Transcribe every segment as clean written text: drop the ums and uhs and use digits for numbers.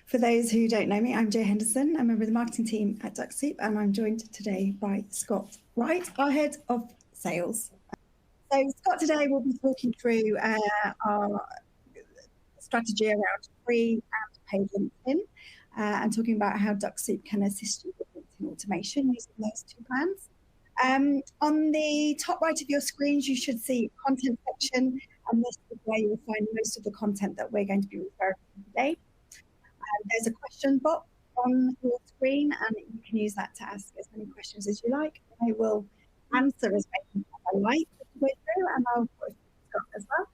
For those who don't know me, I'm Jo Henderson. I'm a member of the marketing team at Dux-Soup, and I'm joined today by Scott Wright, our head of sales. So Scott today will be talking through our strategy around free and paid LinkedIn, and talking about how Dux-Soup can assist you with LinkedIn automation using those two plans. On the top right of your screens, you should see content section, and this is where you will find most of the content that we're going to be referring to today. There's a question box on your screen, and you can use that to ask as many questions as you like. I will answer as many as I like as we go through, and I'll put Scott as well.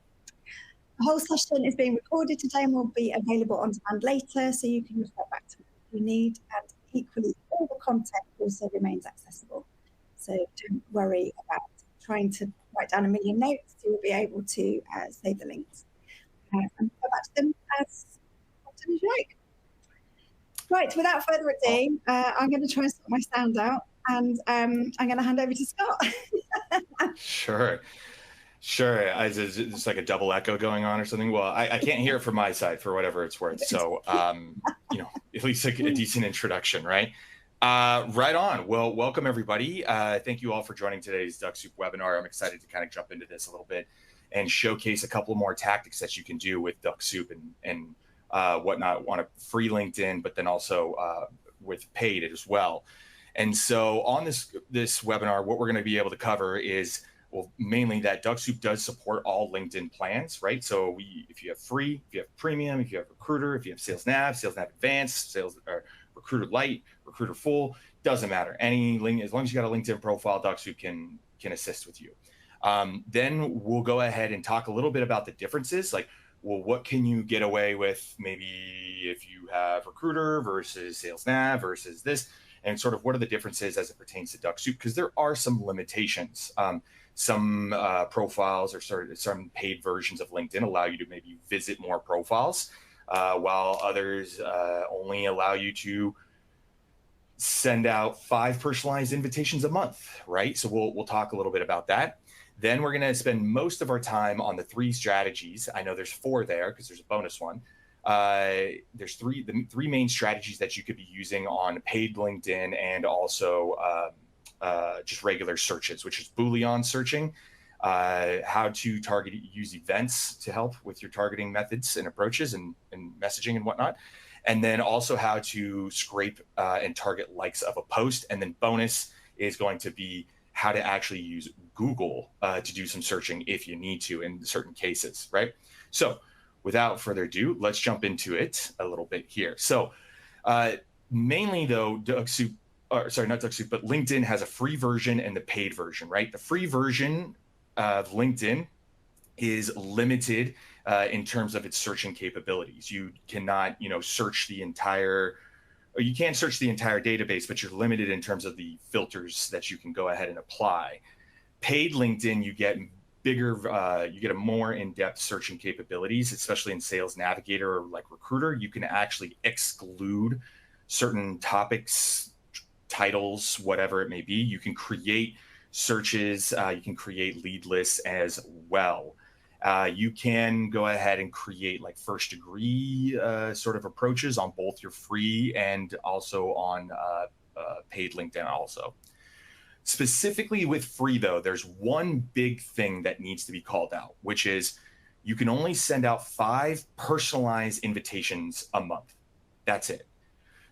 The whole session is being recorded today and will be available on demand later, so you can refer back to it if you need. And equally, all the content also remains accessible. So don't worry about trying to write down a million notes. You will be able to save the links and go back to them as often as you like. Right, without further ado, I'm going to try and sort my sound out, and I'm going to hand over to Scott. Sure. It's like a double echo going on or something. Well, I can't hear it from my side for whatever it's worth. So, at least a decent introduction, right? Right on. Well, welcome everybody. Thank you all for joining today's Dux-Soup webinar. I'm excited to kind of jump into this a little bit and showcase a couple more tactics that you can do with Dux-Soup and whatnot on a free LinkedIn, but then also with paid as well. And so on this webinar, what we're going to be able to cover is, well, mainly that Dux-Soup does support all LinkedIn plans, right? So if you have free, if you have premium, if you have recruiter, if you have Sales Nav Advanced, Recruiter Lite, Recruiter Full, doesn't matter. Any link, as long as you got a LinkedIn profile, Dux-Soup can assist with you. Then we'll go ahead and talk a little bit about the differences, like, well, what can you get away with maybe if you have Recruiter versus Sales Nav versus this, and sort of what are the differences as it pertains to Dux-Soup, because there are some limitations. Some profiles or some paid versions of LinkedIn allow you to maybe visit more profiles, while others only allow you to send out 5 personalized invitations a month, right? So we'll talk a little bit about that. Then we're going to spend most of our time on the 3 strategies. I know there's 4 there because there's a bonus one. There's the 3 main strategies that you could be using on paid LinkedIn and also just regular searches, which is Boolean searching, how to use events to help with your targeting methods and approaches and messaging and whatnot. And then also how to scrape and target likes of a post. And then bonus is going to be how to actually use Google to do some searching if you need to in certain cases, right? So without further ado, let's jump into it a little bit here. So mainly though, Dux-Soup, not Dux-Soup, but LinkedIn has a free version and the paid version, right? The free version of LinkedIn is limited in terms of its searching capabilities. You cannot, search the entire, or you can search the entire database, but you're limited in terms of the filters that you can go ahead and apply. Paid LinkedIn, you get bigger, you get a more in-depth searching capabilities, especially in Sales Navigator or like Recruiter. You can actually exclude certain topics, titles, whatever it may be. You can create searches, you can create lead lists as well. You can go ahead and create like first degree sort of approaches on both your free and also on paid LinkedIn also. Specifically with free though, there's one big thing that needs to be called out, which is you can only send out 5 personalized invitations a month. That's it.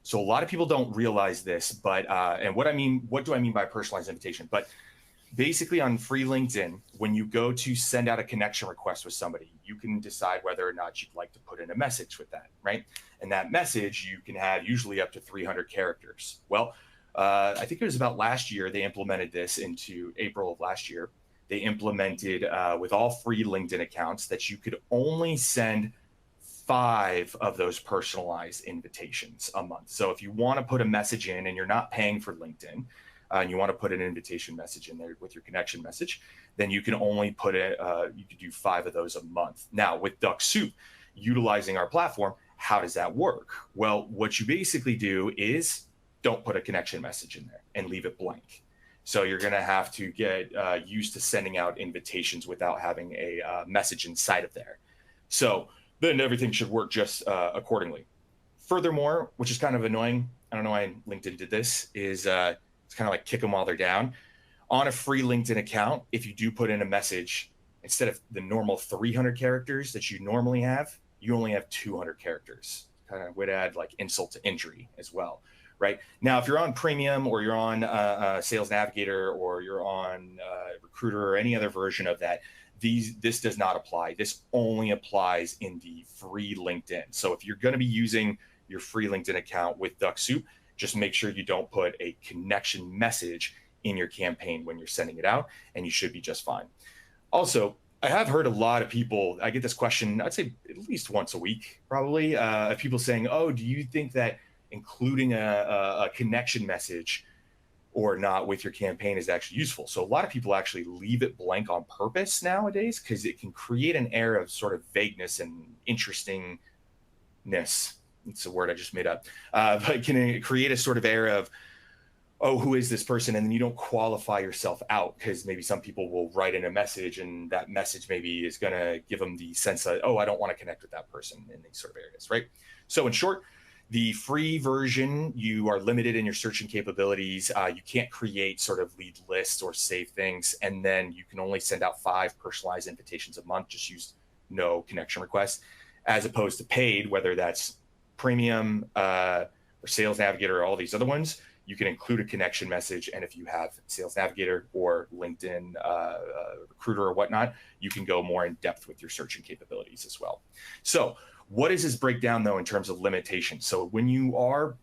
So a lot of people don't realize this, but and what do I mean by personalized invitation? But basically on free LinkedIn, when you go to send out a connection request with somebody, you can decide whether or not you'd like to put in a message with that, right? And that message you can have usually up to 300 characters. Well, I think it was about last year, they implemented this into April of last year. They implemented with all free LinkedIn accounts that you could only send 5 of those personalized invitations a month. So if you want to put a message in and you're not paying for LinkedIn, and you want to put an invitation message in there with your connection message, then you can only put it, you could do 5 of those a month. Now with Dux-Soup, utilizing our platform, how does that work? Well, what you basically do is don't put a connection message in there and leave it blank. So you're going to have to get used to sending out invitations without having a message inside of there. So then everything should work just accordingly. Furthermore, which is kind of annoying, I don't know why LinkedIn did this, is it's kind of like kick them while they're down. On a free LinkedIn account, if you do put in a message, instead of the normal 300 characters that you normally have, you only have 200 characters. Kind of would add like insult to injury as well, right? Now, if you're on Premium or you're on Sales Navigator or you're on Recruiter or any other version of that, this does not apply. This only applies in the free LinkedIn. So if you're going to be using your free LinkedIn account with Dux-Soup, just make sure you don't put a connection message in your campaign when you're sending it out, and you should be just fine. Also, I have heard a lot of people, I get this question, I'd say at least once a week, probably, people saying, oh, do you think that including a connection message or not with your campaign is actually useful? So a lot of people actually leave it blank on purpose nowadays because it can create an air of sort of vagueness and interestingness. It's a word I just made up, but can it create a sort of air of, oh, who is this person? And then you don't qualify yourself out because maybe some people will write in a message and that message maybe is going to give them the sense that, oh, I don't want to connect with that person in these sort of areas, right? So in short, the free version, you are limited in your searching capabilities. You can't create sort of lead lists or save things. And then you can only send out 5 personalized invitations a month, just use no connection requests, as opposed to paid, whether that's Premium or Sales Navigator or all these other ones. You can include a connection message. And if you have Sales Navigator or LinkedIn Recruiter or whatnot, you can go more in depth with your searching capabilities as well. So what does this break down, though, in terms of limitations? So when you are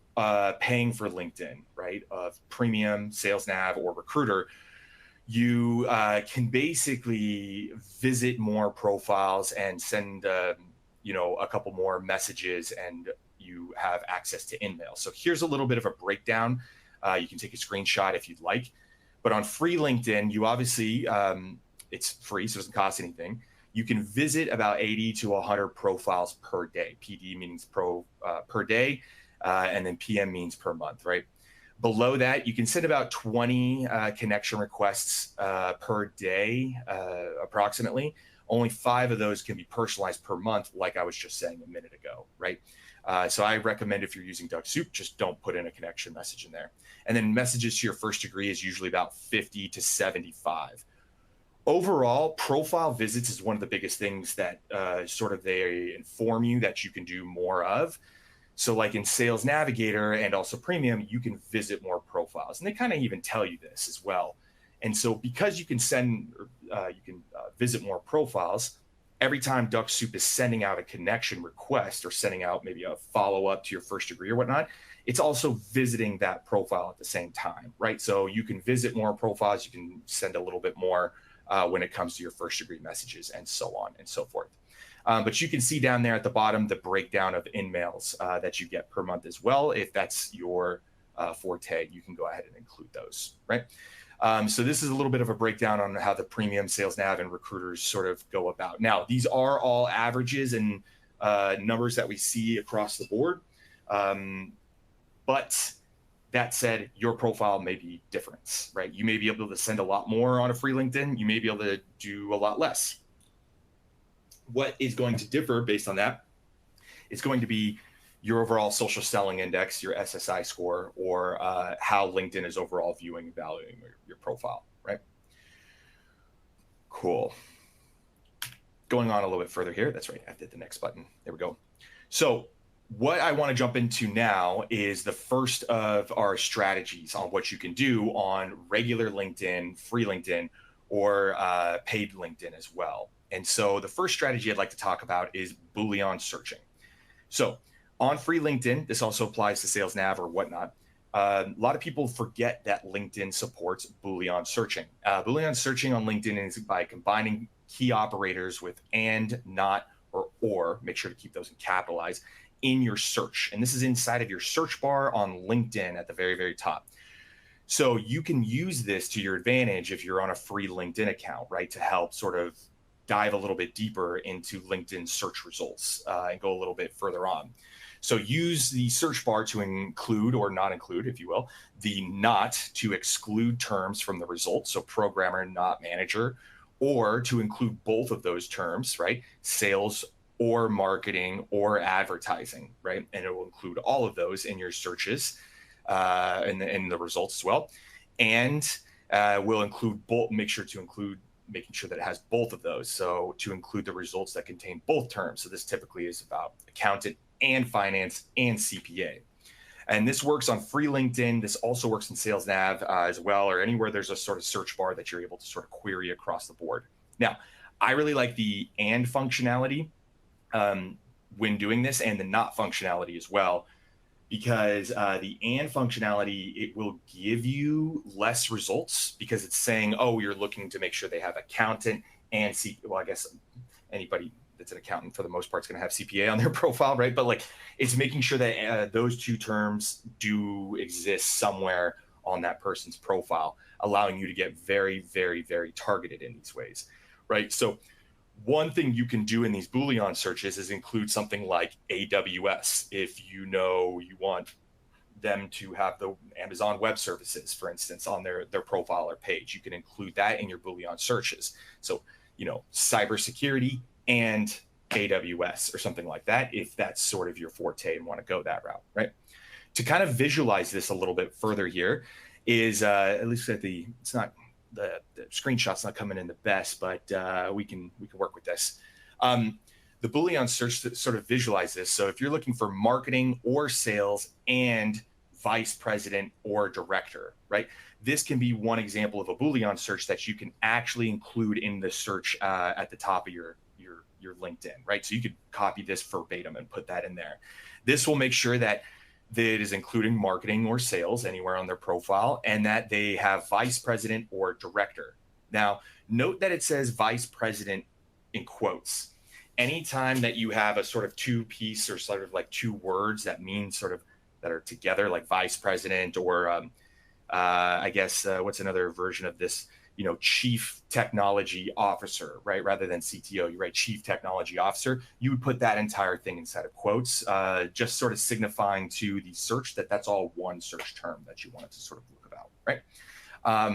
paying for LinkedIn, right, of Premium, Sales Nav, or Recruiter, you can basically visit more profiles and send, a couple more messages, and you have access to InMail. So here's a little bit of a breakdown. You can take a screenshot if you'd like. But on free LinkedIn, you obviously, it's free, so it doesn't cost anything. You can visit about 80 to 100 profiles per day. PD means per day, and then PM means per month, right? Below that, you can send about 20 connection requests per day, approximately. Only 5 of those can be personalized per month, like I was just saying a minute ago, right? So I recommend if you're using Dux-Soup, just don't put in a connection message in there. And then messages to your first degree is usually about 50 to 75. Overall, profile visits is one of the biggest things that sort of they inform you that you can do more of. So like in Sales Navigator and also Premium, you can visit more profiles. And they kind of even tell you this as well. And so because you can visit more profiles, every time Dux-Soup is sending out a connection request or sending out maybe a follow-up to your first degree or whatnot, it's also visiting that profile at the same time, right? So you can visit more profiles, you can send a little bit more when it comes to your first degree messages, and so on and so forth. But you can see down there at the bottom the breakdown of InMails that you get per month as well. If that's your forte, you can go ahead and include those, right? So this is a little bit of a breakdown on how the Premium, Sales Nav, and Recruiters sort of go about. Now, these are all averages and numbers that we see across the board. But that said, your profile may be different, right? You may be able to send a lot more on a free LinkedIn. You may be able to do a lot less. What is going to differ based on that is going to be your overall social selling index, your SSI score, or how LinkedIn is overall viewing and valuing your profile, right? Cool. Going on a little bit further here. That's right. I hit the next button. There we go. So what I want to jump into now is the first of our strategies on what you can do on regular LinkedIn, free LinkedIn, or paid LinkedIn as well. And so the first strategy I'd like to talk about is Boolean searching. So on free LinkedIn, this also applies to Sales Nav or whatnot. A lot of people forget that LinkedIn supports Boolean searching. Boolean searching on LinkedIn is by combining key operators with and, not, or, make sure to keep those in capitalized, in your search. And this is inside of your search bar on LinkedIn at the very, very top. So you can use this to your advantage if you're on a free LinkedIn account, right? To help sort of dive a little bit deeper into LinkedIn search results and go a little bit further on. So use the search bar to include or not include, if you will, the not to exclude terms from the results. So programmer, not manager, or to include both of those terms, right? Sales or marketing or advertising, right? And it will include all of those in your searches and the results as well. And we'll include both, make sure to include making sure that it has both of those. So to include the results that contain both terms. So this typically is about accountant and finance and CPA. And this works on free LinkedIn. This also works in Sales Nav as well, or anywhere there's a sort of search bar that you're able to sort of query across the board. Now, I really like the and functionality when doing this, and the not functionality as well, because the and functionality, it will give you less results because it's saying, oh, you're looking to make sure they have accountant and well, I guess anybody that's an accountant for the most part is going to have CPA on their profile, right? But like, it's making sure that those two terms do exist somewhere on that person's profile, allowing you to get very, very, very targeted in these ways, right? So one thing you can do in these Boolean searches is include something like AWS. If you know you want them to have the Amazon Web Services, for instance, on their profile or page, you can include that in your Boolean searches. So, you know, cybersecurity and AWS or something like that, if that's sort of your forte and want to go that route, right? To kind of visualize this a little bit further here is, at least at it's not, the screenshot's not coming in the best, but we can work with this. The Boolean search to sort of visualize this. So if you're looking for marketing or sales and vice president or director, right? This can be one example of a Boolean search that you can actually include in the search at the top of your LinkedIn, right? So you could copy this verbatim and put that in there. This will make sure that it is including marketing or sales anywhere on their profile, and that they have vice president or director. Now, note that it says vice president in quotes. Anytime that you have a sort of two-piece or sort of like two words that mean sort of that are together, like vice president or I guess what's another version of this? You know, chief technology officer, right? Rather than CTO, you write chief technology officer. You would put that entire thing inside of quotes, just sort of signifying to the search that that's all one search term that you wanted to sort of look about, right?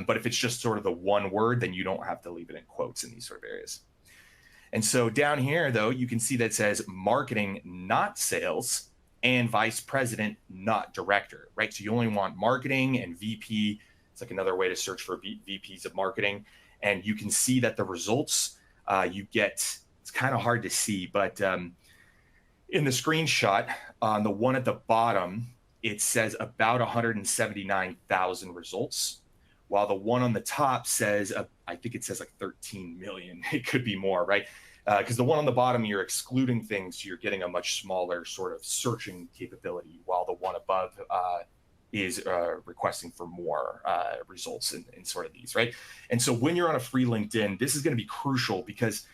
But if it's just sort of the one word, then you don't have to leave it in quotes in these sort of areas. And so down here, though, you can see that it says marketing, not sales, and vice president, not director, right? So you only want marketing and VP. It's like another way to search for VPs of marketing. And you can see that the results you get, it's kind of hard to see, but in the screenshot, on the one at the bottom, it says about 179,000 results, while the one on the top says, I think it says like 13 million. It could be more, right? Because the one on the bottom, you're excluding things, so you're getting a much smaller sort of searching capability, while the one above is requesting for more results in sort of these, right? And so when you're on a free LinkedIn, this is going to be crucial, because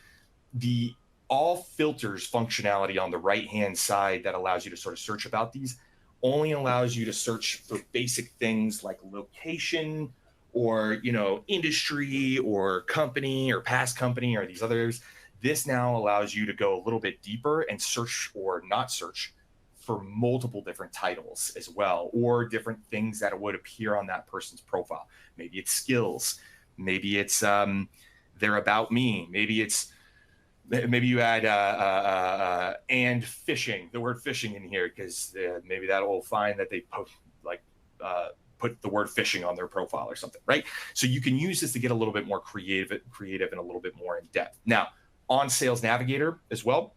the all filters functionality on the right-hand side that allows you to sort of search about these only allows you to search for basic things like location or, you know, industry or company or past company or these others. This now allows you to go a little bit deeper and search or not search for multiple different titles as well, or different things that would appear on that person's profile. Maybe it's skills, maybe it's their about me, maybe you add and fishing, the word fishing in here, because maybe that will find that they put the word fishing on their profile or something, right? So you can use this to get a little bit more creative and a little bit more in depth. Now, on Sales Navigator as well,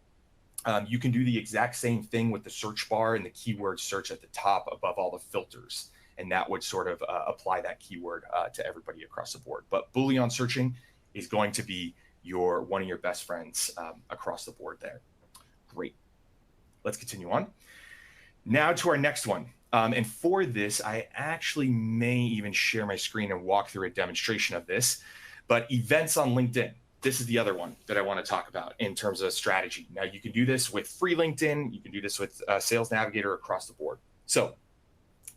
you can do the exact same thing with the search bar and the keyword search at the top above all the filters. And that would sort of apply that keyword to everybody across the board. But Boolean searching is going to be one of your best friends across the board there. Great. Let's continue on. Now to our next one. And for this, I actually may even share my screen and walk through a demonstration of this. But events on LinkedIn. This is the other one that I want to talk about in terms of strategy. Now, you can do this with free LinkedIn. You can do this with Sales Navigator across the board. So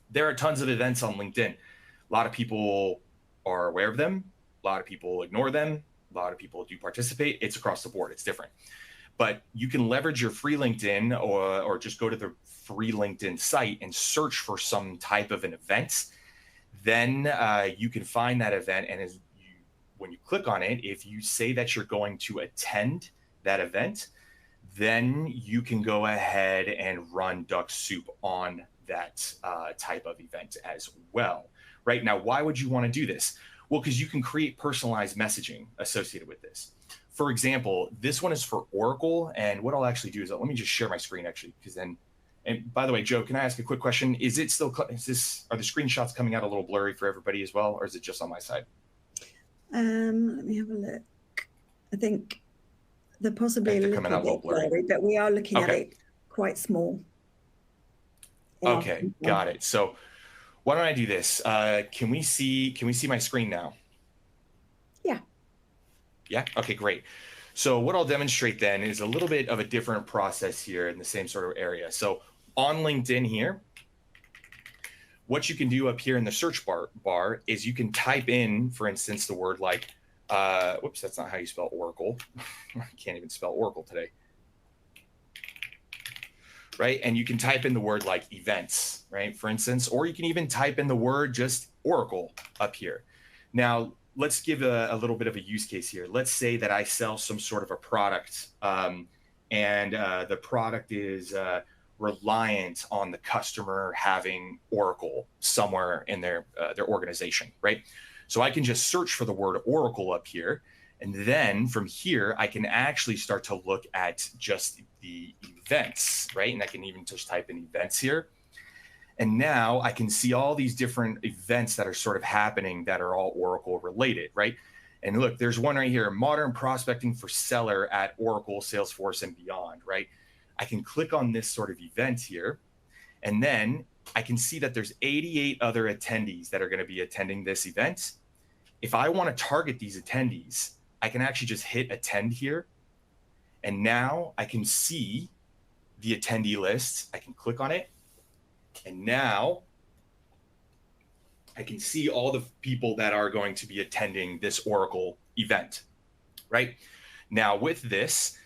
there are tons of events on LinkedIn. A lot of people are aware of them. A lot of people ignore them. A lot of people do participate. It's across the board. It's different. But you can leverage your free LinkedIn or just go to the free LinkedIn site and search for some type of an event. Then you can find that event, and when you click on it, if you say that you're going to attend that event, then you can go ahead and run Dux-Soup on that type of event as well. Right now, why would you want to do this? Well, because you can create personalized messaging associated with this. For example, this one is for Oracle. And what I'll actually do is let me just share my screen actually, because then, and by the way, Joe, can I ask a quick question? Are the screenshots coming out a little blurry for everybody as well? Or is it just on my side? Let me have a look. I think they're possibly a little bit blurry, but we are looking at it quite small. Okay, got it. So why don't I do this? Can we see my screen now? Yeah. Yeah. Okay, great. So what I'll demonstrate then is a little bit of a different process here in the same sort of area. So on LinkedIn here, what you can do up here in the search bar is you can type in, for instance, the word like, whoops, that's not how you spell Oracle. I can't even spell Oracle today. Right? And you can type in the word like events, right? For instance, or you can even type in the word just Oracle up here. Now, let's give a little bit of a use case here. Let's say that I sell some sort of a product and the product is reliant on the customer having Oracle somewhere in their organization, right? So I can just search for the word Oracle up here. And then from here, I can actually start to look at just the events, right? And I can even just type in events here. And now I can see all these different events that are sort of happening that are all Oracle related, right? And look, there's one right here, modern prospecting for seller at Oracle, Salesforce, and beyond, right? I can click on this sort of event here, and then I can see that there's 88 other attendees that are going to be attending this event. If I want to target these attendees, I can actually just hit attend here. And now I can see the attendee list. I can click on it. And now I can see all the people that are going to be attending this Oracle event, right? Now with this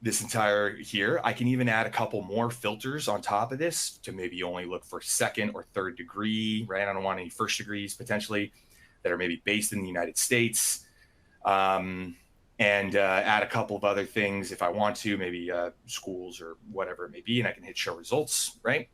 entire here, I can even add a couple more filters on top of this to maybe only look for second or third degree, right? I don't want any first degrees potentially that are maybe based in the United States. And add a couple of other things if I want to, maybe schools or whatever it may be, and I can hit show results, right?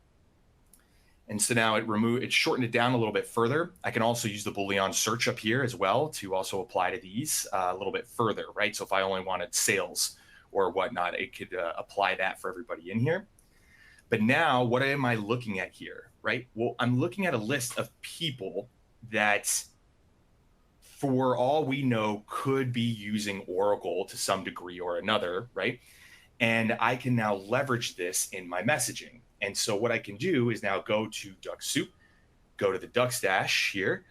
And so now it shortened it down a little bit further. I can also use the Boolean search up here as well to also apply to these a little bit further, right? So if I only wanted sales or whatnot, it could apply that for everybody in here. But now what am I looking at here, right? Well, I'm looking at a list of people that for all we know, could be using Oracle to some degree or another, right? And I can now leverage this in my messaging. And so what I can do is now go to Dux-Soup, go to the Dux Dash here,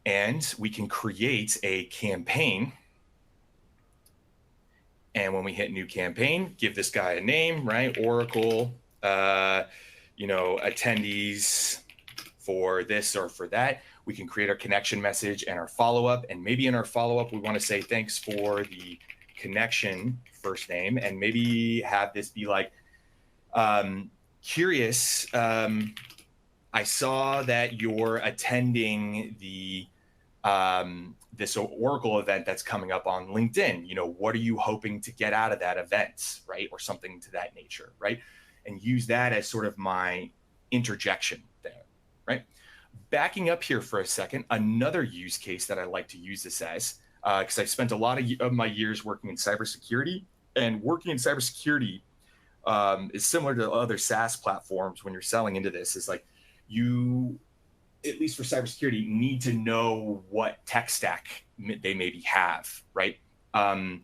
and we can create a campaign. And when we hit new campaign, give this guy a name, right? Oracle, attendees for this or for that. We can create our connection message and our follow-up. And maybe in our follow-up, we want to say thanks for the connection first name, and maybe have this be like, curious, I saw that you're attending the this Oracle event that's coming up on LinkedIn. What are you hoping to get out of that event, right? Or something to that nature, right? And use that as sort of my interjection there, right? Backing up here for a second, another use case that I like to use this as, because I spent a lot of my years working in cybersecurity, and working in cybersecurity is similar to other SaaS platforms. When you're selling into this, is like you, at least for cybersecurity, need to know what tech stack they maybe have, right? And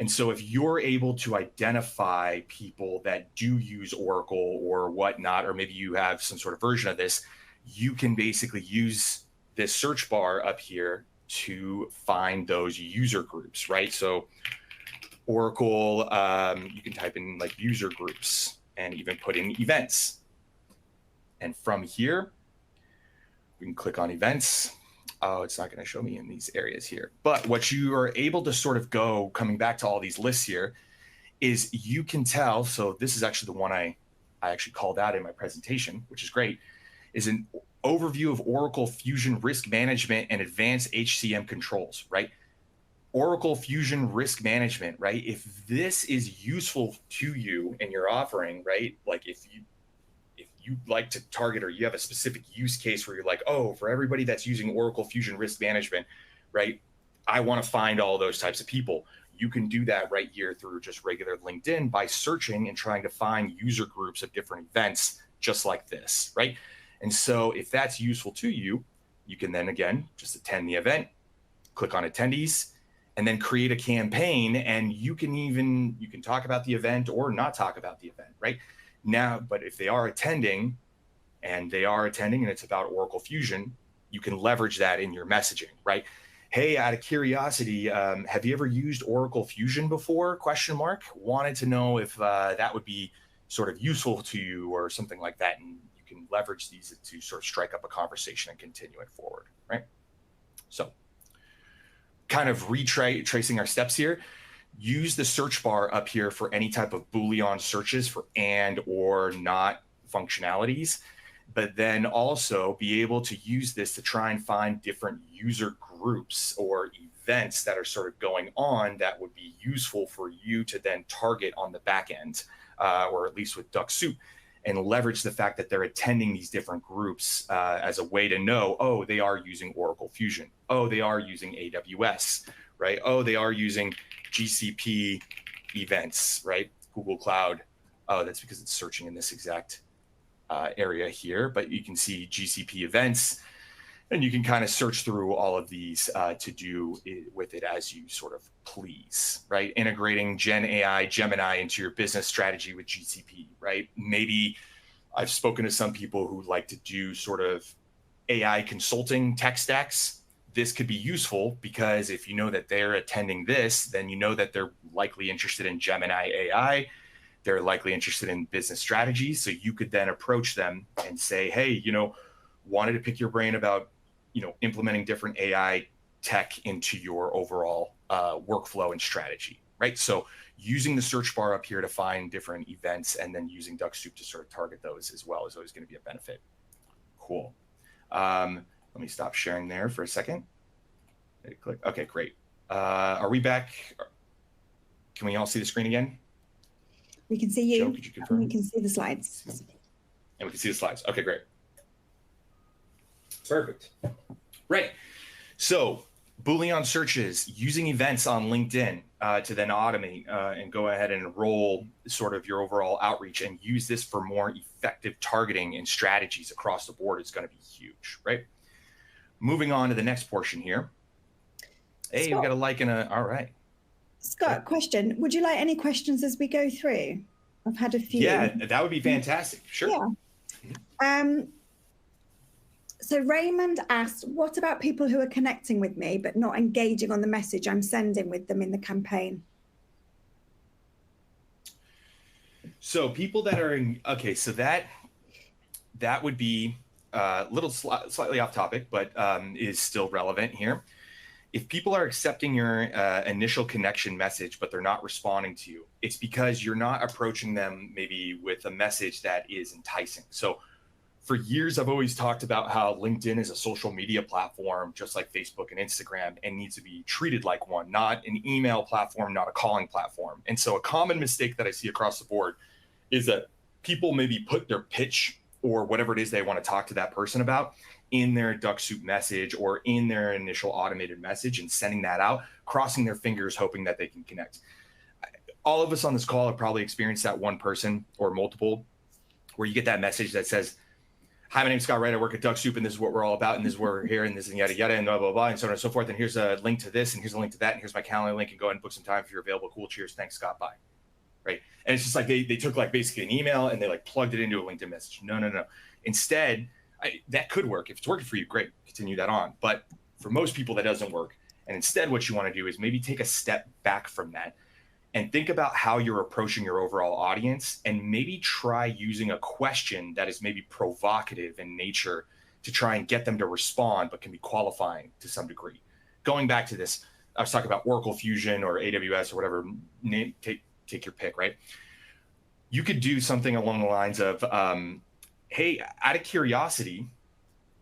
so if you're able to identify people that do use Oracle or whatnot, or maybe you have some sort of version of this, you can basically use this search bar up here to find those user groups, right? So Oracle, you can type in like user groups and even put in events. And from here, we can click on events. Oh, it's not going to show me in these areas here. But what you are able to sort of go, coming back to all these lists here, is you can tell, so this is actually the one I actually called out in my presentation, which is great, is an overview of Oracle Fusion risk management and advanced HCM controls, right? Oracle Fusion Risk Management, right? If this is useful to you in your offering, right? Like if you like to target, or you have a specific use case where you're like, oh, for everybody that's using Oracle Fusion Risk Management, right? I want to find all those types of people. You can do that right here through just regular LinkedIn by searching and trying to find user groups of different events just like this, right? And so if that's useful to you, you can then again just attend the event, click on attendees, and then create a campaign. And you can talk about the event or not talk about the event, right? Now, but if they are attending and it's about Oracle Fusion, you can leverage that in your messaging, right? Hey, out of curiosity, have you ever used Oracle Fusion before? Question mark. Wanted to know if that would be sort of useful to you or something like that. And you can leverage these to sort of strike up a conversation and continue it forward, right? So kind of retracing our steps here. Use the search bar up here for any type of Boolean searches for and or not functionalities, but then also be able to use this to try and find different user groups or events that are sort of going on that would be useful for you to then target on the back end, or at least with Dux-Soup, and leverage the fact that they're attending these different groups as a way to know, oh, they are using Oracle Fusion. Oh, they are using AWS, right? Oh, they are using GCP events, right? Google Cloud. Oh, that's because it's searching in this exact area here, but you can see GCP events, and you can kind of search through all of these to do with it as you sort of please, right? Integrating Gen AI, Gemini into your business strategy with GCP, right? Maybe I've spoken to some people who like to do sort of AI consulting tech stacks. This could be useful because if you know that they're attending this, then you know that they're likely interested in Gemini AI. They're likely interested in business strategies. So you could then approach them and say, hey, wanted to pick your brain about, implementing different AI tech into your overall workflow and strategy, right? So using the search bar up here to find different events and then using Dux-Soup to sort of target those as well is always going to be a benefit. Cool. Let me stop sharing there for a second. Click. Okay, great. Are we back? Can we all see the screen again? We can see you. Joe, could you confirm? We can see the slides. And we can see the slides. Okay, great. Perfect. Right. So Boolean searches, using events on LinkedIn to then automate and go ahead and enroll sort of your overall outreach and use this for more effective targeting and strategies across the board is going to be huge, right? Moving on to the next portion here. Hey, Scott, we got a like and all right. Scott, question. Would you like any questions as we go through? I've had a few. Yeah, that would be fantastic. Sure. Yeah. So Raymond asked, what about people who are connecting with me but not engaging on the message I'm sending with them in the campaign? So people that are okay, so that would be a little slightly off topic, but is still relevant here. If people are accepting your initial connection message, but they're not responding to you, it's because you're not approaching them maybe with a message that is enticing. So for years, I've always talked about how LinkedIn is a social media platform, just like Facebook and Instagram, and needs to be treated like one, not an email platform, not a calling platform. And so a common mistake that I see across the board is that people maybe put their pitch or whatever it is they want to talk to that person about in their Dux-Soup message or in their initial automated message and sending that out, crossing their fingers, hoping that they can connect. All of us on this call have probably experienced that one person or multiple where you get that message that says, hi, my name's Scott Wright. I work at Dux-Soup, and this is what we're all about, and this is where we're here, and this and yada, yada, and blah, blah, blah, and so on and so forth. And here's a link to this, and here's a link to that, and here's my calendar link, and go ahead and book some time if you're available. Cool, cheers, thanks, Scott, bye. Right? And it's just like they took like basically an email and they like plugged it into a LinkedIn message. No. Instead, that could work. If it's working for you, great, continue that on. But for most people, that doesn't work. And instead, what you want to do is maybe take a step back from that and think about how you're approaching your overall audience, and maybe try using a question that is maybe provocative in nature to try and get them to respond, but can be qualifying to some degree. Going back to this, I was talking about Oracle Fusion or AWS or whatever, take your pick, right? You could do something along the lines of, hey, out of curiosity,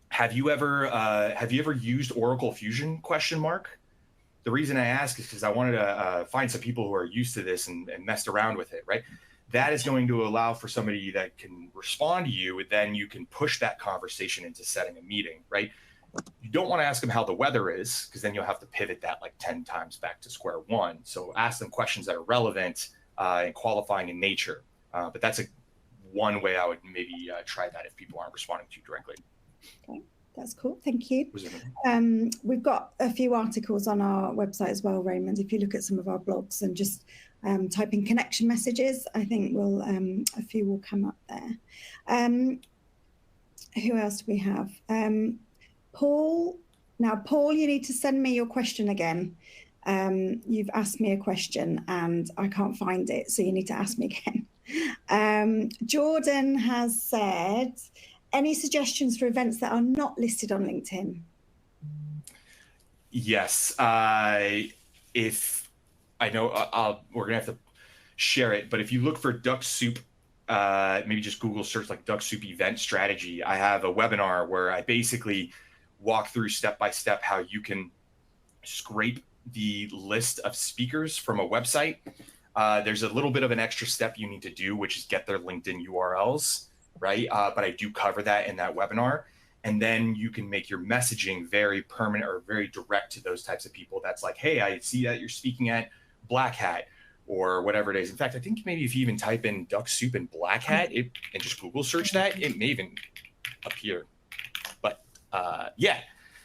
have you ever used Oracle Fusion ? the reason I ask is because I wanted to find some people who are used to this and messed around with it, right? That is going to allow for somebody that can respond to you, and then you can push that conversation into setting a meeting, right? You don't want to ask them how the weather is, because then you'll have to pivot that like 10 times back to square one. So ask them questions that are relevant and qualifying in nature. But that's one way I would maybe try that if people aren't responding to you directly. Okay, that's cool. Thank you. We've got a few articles on our website as well, Raymond. If you look at some of our blogs and just type in connection messages, I think a few will come up there. Who else do we have? Paul. Now, Paul, you need to send me your question again. You've asked me a question and I can't find it, so you need to ask me again. Jordan has said, any suggestions for events that are not listed on LinkedIn? Yes. If I know, we're going to have to share it, but if you look for Dux-Soup, maybe just Google search like Dux-Soup event strategy. I have a webinar where I basically walk through step-by-step how you can scrape the list of speakers from a website. There's a little bit of an extra step you need to do, which is get their LinkedIn URLs, right? But I do cover that in that webinar. And then you can make your messaging very permanent or very direct to those types of people. That's like, hey, I see that you're speaking at Black Hat or whatever it is. In fact, I think maybe if you even type in Dux-Soup and Black Hat and just Google search that, it may even appear. But yeah,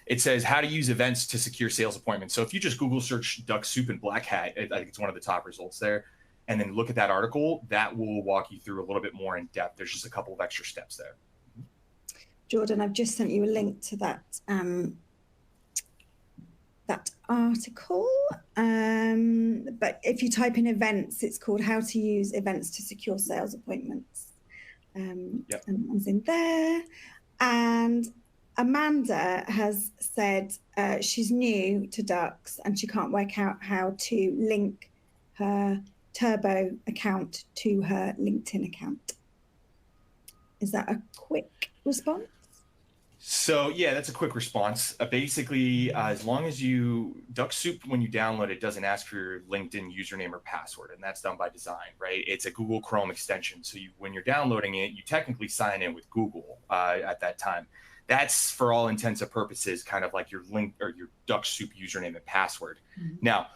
it says how to use events to secure sales appointments. So if you just Google search Dux-Soup and Black Hat, I think it's one of the top results there, and then look at that article, that will walk you through a little bit more in depth. There's just a couple of extra steps there. Jordan, I've just sent you a link to that that article. But if you type in events, it's called How to Use Events to Secure Sales Appointments. Yep. And one's in there. And Amanda has said she's new to Dux and she can't work out how to link her Turbo account to her LinkedIn account. Is that a quick response? So yeah, that's a quick response. Basically, as long as Dux-Soup, when you download it, doesn't ask for your LinkedIn username or password, and that's done by design, right? It's a Google Chrome extension. So when you're downloading it, you technically sign in with Google at that time. That's for all intents and purposes, kind of like your link or your Dux-Soup username and password. Mm-hmm. Now,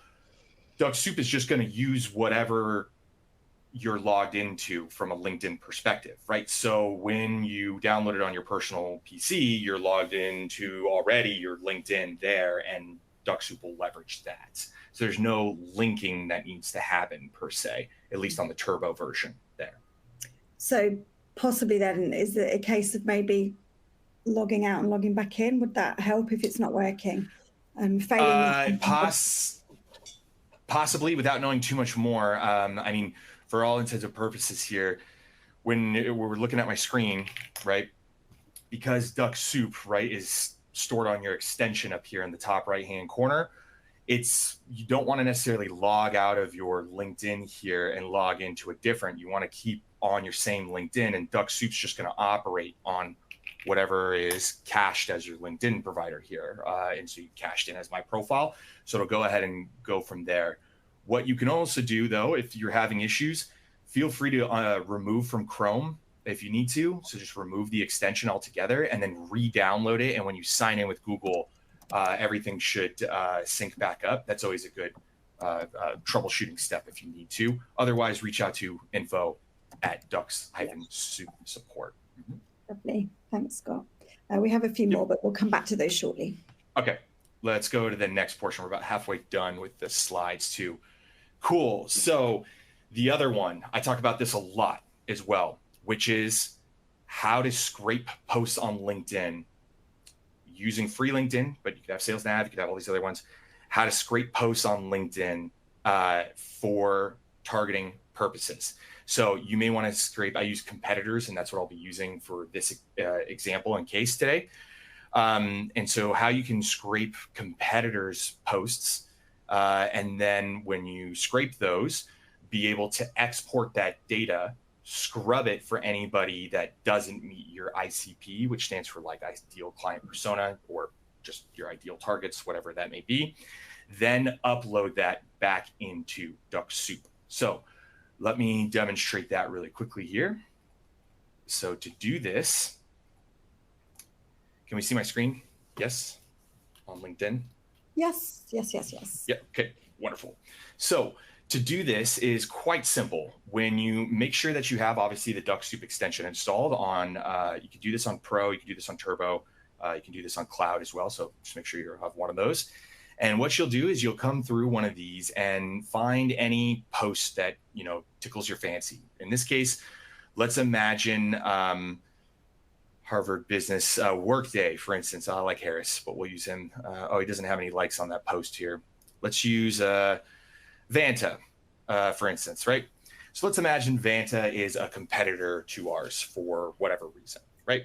Dux-Soup is just going to use whatever you're logged into from a LinkedIn perspective, right? So when you download it on your personal PC, you're logged into already your LinkedIn there, and Dux-Soup will leverage that. So there's no linking that needs to happen per se, at least on the Turbo version there. So possibly then, is it a case of maybe logging out and logging back in? Would that help if it's not working? Failing? Possibly, without knowing too much more. I mean, for all intents and purposes here, when we're looking at my screen, right, because Dux-Soup, right, is stored on your extension up here in the top right-hand corner, you don't want to necessarily log out of your LinkedIn here and log into a different. You want to keep on your same LinkedIn, and Dux-Soup's just going to operate on whatever is cached as your LinkedIn provider here. And so you cached in as my profile. So it'll go ahead and go from there. What you can also do, though, if you're having issues, feel free to remove from Chrome if you need to. So just remove the extension altogether and then re-download it. And when you sign in with Google, everything should sync back up. That's always a good troubleshooting step if you need to. Otherwise, reach out to info@Dux-Soup support. Mm-hmm. Lovely. Thanks, Scott. We have a few more, but we'll come back to those shortly. Okay. Let's go to the next portion. We're about halfway done with the slides too. Cool. So the other one, I talk about this a lot as well, which is how to scrape posts on LinkedIn using free LinkedIn, but you could have Sales Nav, you could have all these other ones. How to scrape posts on LinkedIn for targeting purposes. So you may want to scrape, I use competitors, and that's what I'll be using for this example and case today. And so how you can scrape competitors' posts, and then when you scrape those, be able to export that data, scrub it for anybody that doesn't meet your ICP, which stands for like ideal client persona or just your ideal targets, whatever that may be. then upload that back into Dux-Soup. So let me demonstrate that really quickly here. So to do this, can we see my screen? Yes, on LinkedIn. Yes. Yeah, okay, wonderful. So to do this is quite simple. When you make sure that you have obviously the Dux-Soup extension installed on, you can do this on Pro, you can do this on Turbo, you can do this on Cloud as well. So just make sure you have one of those. And what you'll do is you'll come through one of these and find any post that, tickles your fancy. In this case, let's imagine Harvard Business Workday, for instance. I like Harris, but we'll use him. He doesn't have any likes on that post here. Let's use Vanta, for instance, right? So let's imagine Vanta is a competitor to ours for whatever reason, right?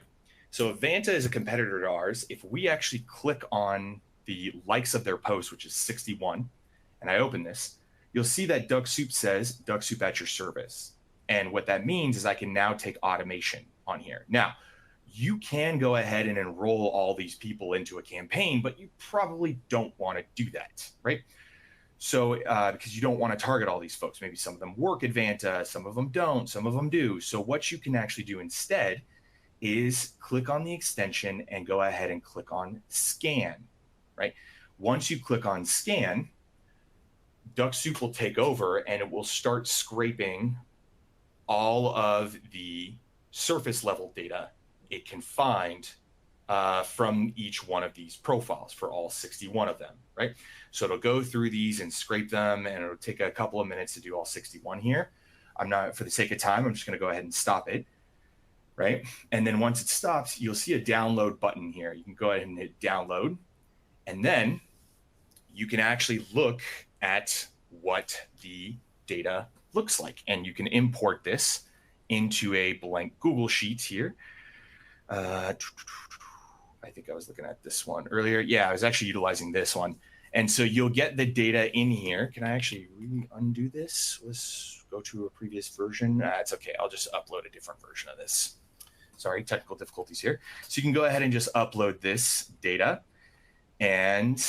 So if Vanta is a competitor to ours, if we actually click on the likes of their post, which is 61, and I open this, you'll see that Dux-Soup says Dux-Soup at your service. And what that means is I can now take automation on here. Now, you can go ahead and enroll all these people into a campaign, but you probably don't want to do that, right? So because you don't want to target all these folks. Maybe some of them work at Vanta, some of them don't, some of them do. So what you can actually do instead is click on the extension and go ahead and click on scan, right? Once you click on scan, Dux-Soup will take over and it will start scraping all of the surface level data it can find from each one of these profiles for all 61 of them, right? So it'll go through these and scrape them, and it'll take a couple of minutes to do all 61 here. I'm not, for the sake of time, I'm just going to go ahead and stop it, right? And then once it stops, you'll see a download button here. You can go ahead and hit download, and then you can actually look at what the data looks like, and you can import this into a blank Google Sheet here. I think I was looking at this one earlier. Yeah, I was actually utilizing this one. And so you'll get the data in here. Can I actually undo this? Let's go to a previous version. It's okay. I'll just upload a different version of this. Sorry, technical difficulties here. So you can go ahead and just upload this data. And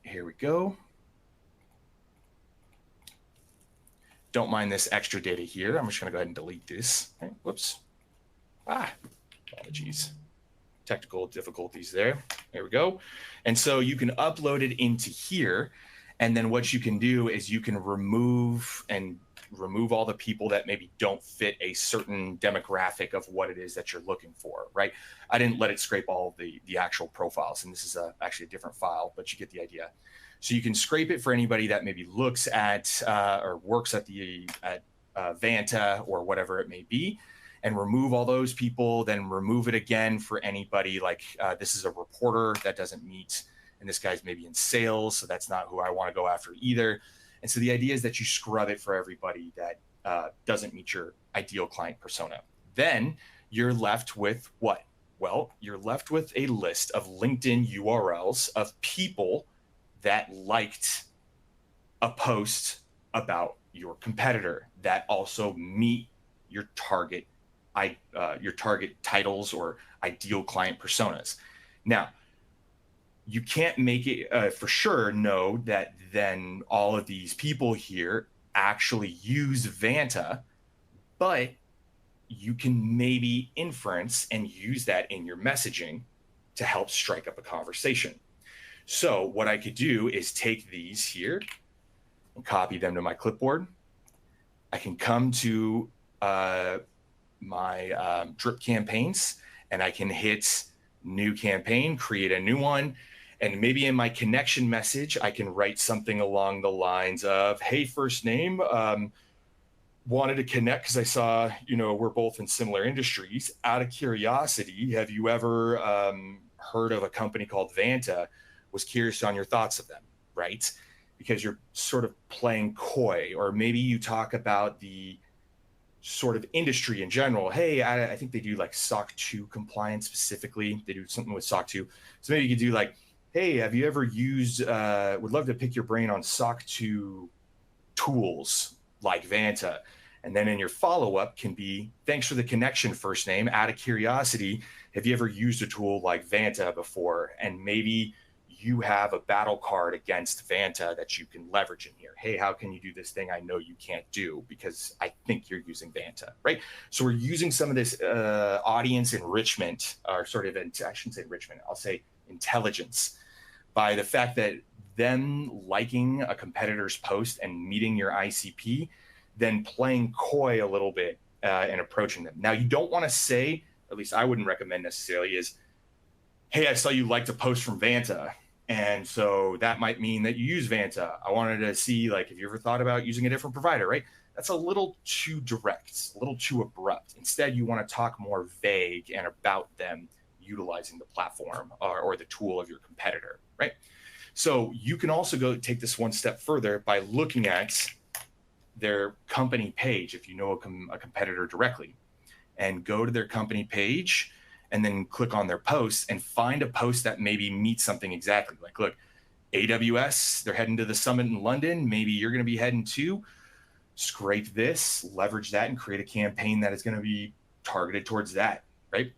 here we go. Don't mind this extra data here. I'm just going to go ahead and delete this. Okay, whoops. Apologies. Technical difficulties there. There we go. And so you can upload it into here. And then what you can do is you can remove all the people that maybe don't fit a certain demographic of what it is that you're looking for, right? I didn't let it scrape all of the actual profiles, and this is actually a different file, but you get the idea. So you can scrape it for anybody that maybe looks at or works at Vanta or whatever it may be, and remove all those people, then remove it again for anybody like this is a reporter that doesn't meet, and this guy's maybe in sales, so that's not who I want to go after either. And so the idea is that you scrub it for everybody that doesn't meet your ideal client persona. Then you're left with what? Well, you're left with a list of LinkedIn URLs of people that liked a post about your competitor that also meet your target titles or ideal client personas. Now, you can't make it for sure know that then all of these people here actually use Vanta, but you can maybe inference and use that in your messaging to help strike up a conversation. So what I could do is take these here and copy them to my clipboard. I can come to my drip campaigns, and I can hit new campaign, create a new one. And maybe in my connection message, I can write something along the lines of, hey, first name, wanted to connect because I saw, we're both in similar industries. Out of curiosity, have you ever heard of a company called Vanta? Was curious on your thoughts of them, right? Because you're sort of playing coy, or maybe you talk about the sort of industry in general. Hey, I think they do like SOC 2 compliance specifically. They do something with SOC 2. So maybe you could do like, hey, have you ever used, would love to pick your brain on SOC 2 tools like Vanta. And then in your follow-up can be, thanks for the connection, first name. Out of curiosity, have you ever used a tool like Vanta before? And maybe you have a battle card against Vanta that you can leverage in here. Hey, how can you do this thing I know you can't do because I think you're using Vanta, right? So we're using some of this audience enrichment, or sort of, I shouldn't say enrichment, I'll say intelligence, by the fact that them liking a competitor's post and meeting your ICP, then playing coy a little bit and approaching them. Now, you don't want to say, at least I wouldn't recommend necessarily, is, hey, I saw you liked a post from Vanta, and so that might mean that you use Vanta. I wanted to see, like, if you ever thought about using a different provider, right? That's a little too direct, a little too abrupt. Instead, you want to talk more vague and about them utilizing the platform or the tool of your competitor, right? So you can also go take this one step further by looking at their company page if you know a competitor directly, and go to their company page and then click on their posts and find a post that maybe meets something exactly. Like, look, AWS, they're heading to the summit in London. Maybe you're going to be heading too. Scrape this, leverage that, and create a campaign that is going to be targeted towards that, right?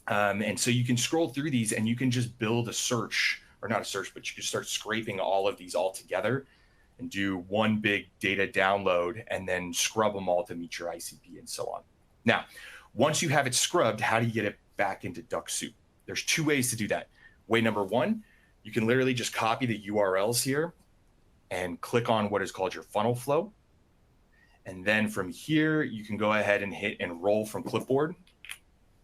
And so you can scroll through these and you can just build a search, or not a search, but you can start scraping all of these all together and do one big data download and then scrub them all to meet your ICP and so on. Now, once you have it scrubbed, how do you get it back into Dux-Soup? There's two ways to do that. Way number one, you can literally just copy the URLs here and click on what is called your funnel flow. And then from here, you can go ahead and hit enroll from clipboard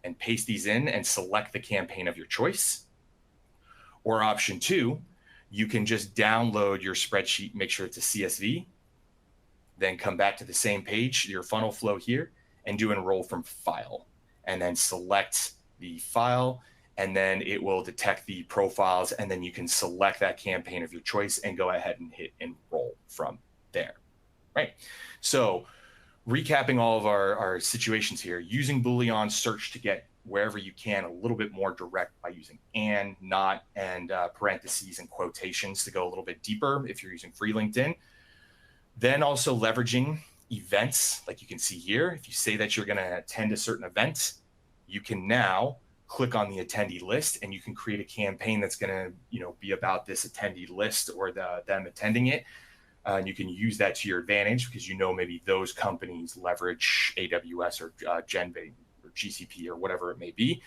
and paste these in and select the campaign of your choice. Or option two, you can just download your spreadsheet, make sure it's a CSV, then come back to the same page, your funnel flow here, and do enroll from file, and then select the file, and then it will detect the profiles, and then you can select that campaign of your choice and go ahead and hit enroll from there, right? So recapping all of our situations here, using Boolean search to get wherever you can a little bit more direct by using and, not, and parentheses and quotations to go a little bit deeper if you're using free LinkedIn. Then also leveraging events, like you can see here. If you say that you're going to attend a certain event, you can now click on the attendee list and you can create a campaign that's going to, be about this attendee list or them attending it. And you can use that to your advantage because maybe those companies leverage AWS or GenBait or GCP or whatever it may be.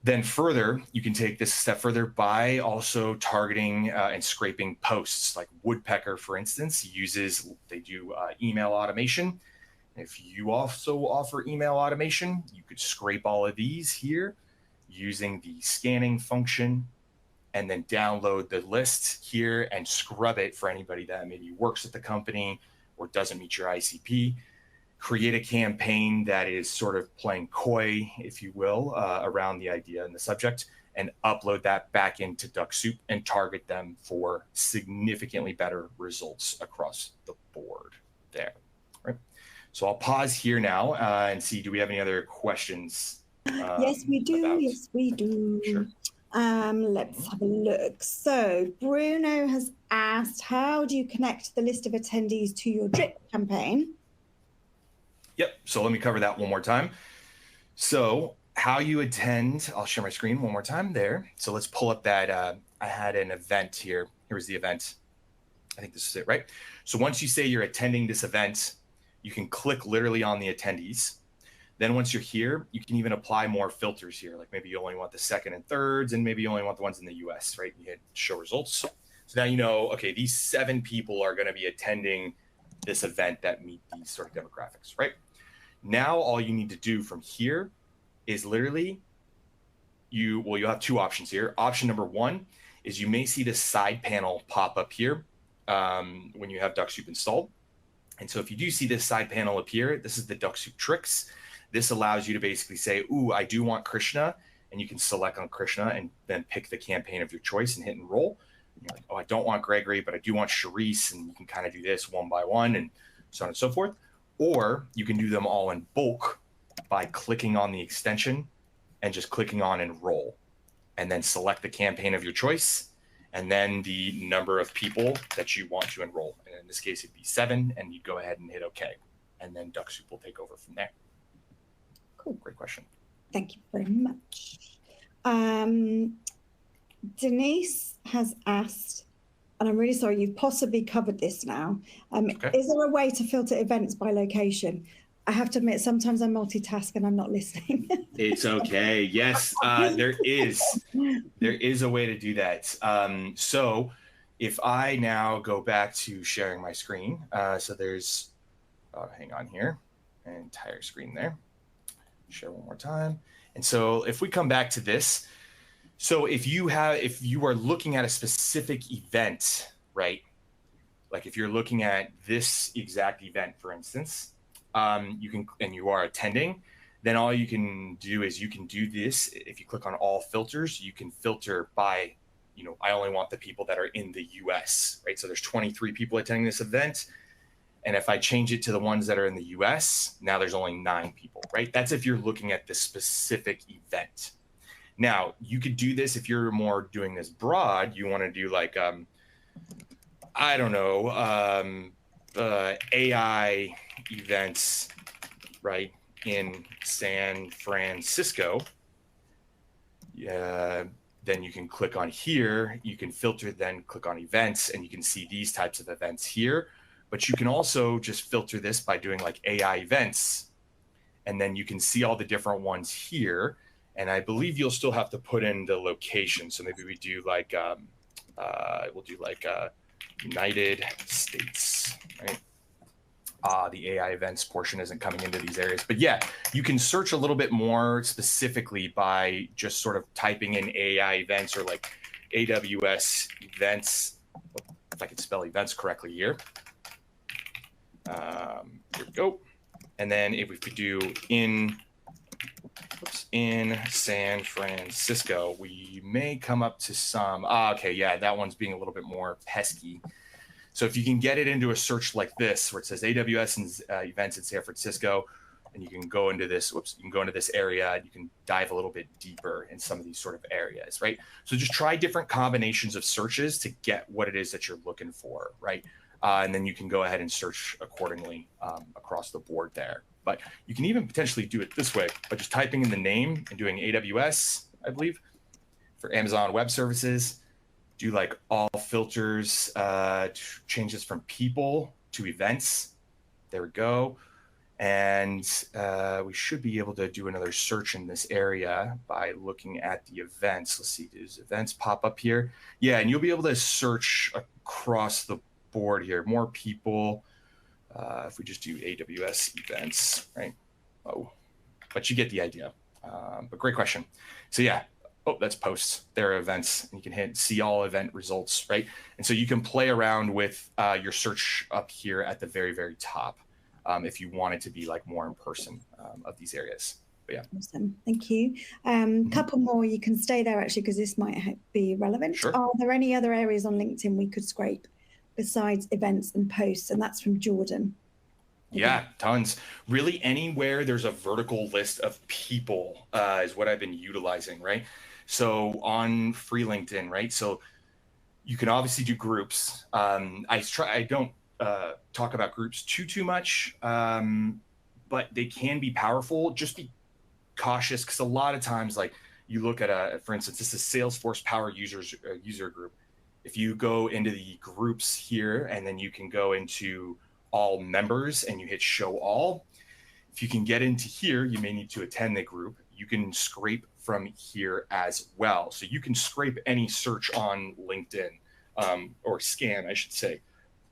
Then further, you can take this a step further by also targeting and scraping posts. Like Woodpecker, for instance, they do email automation. If you also offer email automation, you could scrape all of these here using the scanning function, and then download the list here and scrub it for anybody that maybe works at the company or doesn't meet your ICP. Create a campaign that is sort of playing coy, if you will, around the idea and the subject, and upload that back into Dux-Soup and target them for significantly better results across the board there. Right. So I'll pause here now and see, do we have any other questions? Yes, we do. Yes, we do. Sure. Let's have a look. So Bruno has asked, how do you connect the list of attendees to your drip campaign? Yep. So let me cover that one more time. So how you attend, I'll share my screen one more time there. So let's pull up that. I had an event here. Here's the event. I think this is it, right? So once you say you're attending this event, you can click literally on the attendees. Then once you're here, you can even apply more filters here. Like maybe you only want the second and thirds, and maybe you only want the ones in the US, right? You hit show results. So now you know, okay, these 7 people are going to be attending this event that meet these sort of demographics, right? Now all you need to do from here is literally you'll have 2 options here. Option number 1 is you may see this side panel pop up here when you have Dux-Soup installed. And so if you do see this side panel appear, this is the Dux-Soup tricks. This allows you to basically say, ooh, I do want Krishna, and you can select on Krishna and then pick the campaign of your choice and hit enroll. And you're like, oh, I don't want Gregory, but I do want Charisse, and you can kind of do this one by one and so on and so forth. Or you can do them all in bulk by clicking on the extension and just clicking on enroll, and then select the campaign of your choice and then the number of people that you want to enroll. And in this case, it'd be 7, and you'd go ahead and hit OK. And then Dux-Soup will take over from there. Cool. Great question. Thank you very much. Denise has asked, and I'm really sorry, you've possibly covered this now. Okay. Is there a way to filter events by location? I have to admit, sometimes I multitask and I'm not listening. It's okay. Yes, there is. There is a way to do that. So if I now go back to sharing my screen, so there's, hang on here, an entire screen there. Share one more time. And so if we come back to this, so if you are looking at a specific event, right? Like if you're looking at this exact event, for instance, you are attending, then all you can do is you can do this. If you click on all filters, you can filter by, I only want the people that are in the US, right? So there's 23 people attending this event. And if I change it to the ones that are in the US, now there's only 9 people, right? That's if you're looking at this specific event. Now, you could do this if you're more doing this broad. You want to do like, I don't know, AI events, right, in San Francisco. Then you can click on here. You can filter, then click on events, and you can see these types of events here. But you can also just filter this by doing like AI events, and then you can see all the different ones here. And I believe you'll still have to put in the location. So maybe we do like, we'll do like United States, right? The AI events portion isn't coming into these areas. But yeah, you can search a little bit more specifically by just sort of typing in AI events or like AWS events, if I can spell events correctly here. Here we go. And then if we do in San Francisco, we may come up to some, okay, yeah, that one's being a little bit more pesky. So if you can get it into a search like this, where it says AWS and events in San Francisco, and you can go into this, you can go into this area, and you can dive a little bit deeper in some of these sort of areas, right? So just try different combinations of searches to get what it is that you're looking for, right? And then you can go ahead and search accordingly across the board there. But you can even potentially do it this way by just typing in the name and doing AWS, I believe, for Amazon Web Services. Do like all filters, changes from people to events. There we go. And we should be able to do another search in this area by looking at the events. Let's see, does events pop up here? Yeah, and you'll be able to search across the board here. More people. If we just do AWS events, right? Oh, but you get the idea. But great question. So yeah, that's posts. There are events, and you can hit see all event results, right? And so you can play around with your search up here at the very, very top if you want it to be like more in person of these areas. But yeah. Awesome. Thank you. Couple more. You can stay there actually because this might be relevant. Sure. Are there any other areas on LinkedIn we could scrape besides events and posts? And that's from Jordan. Yeah, tons. Really anywhere there's a vertical list of people is what I've been utilizing, right? So on free LinkedIn, right? So you can obviously do groups. I don't talk about groups too much, but they can be powerful. Just be cautious because a lot of times, like you look at for instance, this is Salesforce Power user group. If you go into the groups here, and then you can go into all members and you hit show all. If you can get into here, you may need to attend the group. You can scrape from here as well. So you can scrape any search on LinkedIn or scan, I should say,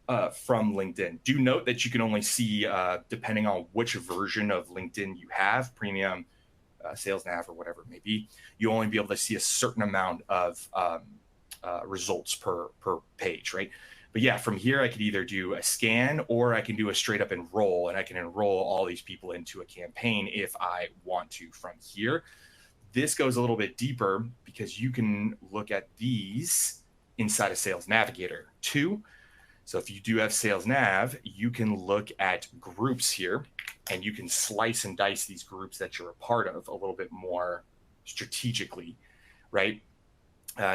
from LinkedIn. Do note that you can only see, depending on which version of LinkedIn you have, premium, Sales Nav, or whatever it may be, you'll only be able to see a certain amount of results per page, right? But yeah, from here, I could either do a scan or I can do a straight up enroll, and I can enroll all these people into a campaign if I want to from here. This goes a little bit deeper because you can look at these inside of Sales Navigator too. So if you do have Sales Nav, you can look at groups here, and you can slice and dice these groups that you're a part of a little bit more strategically, right?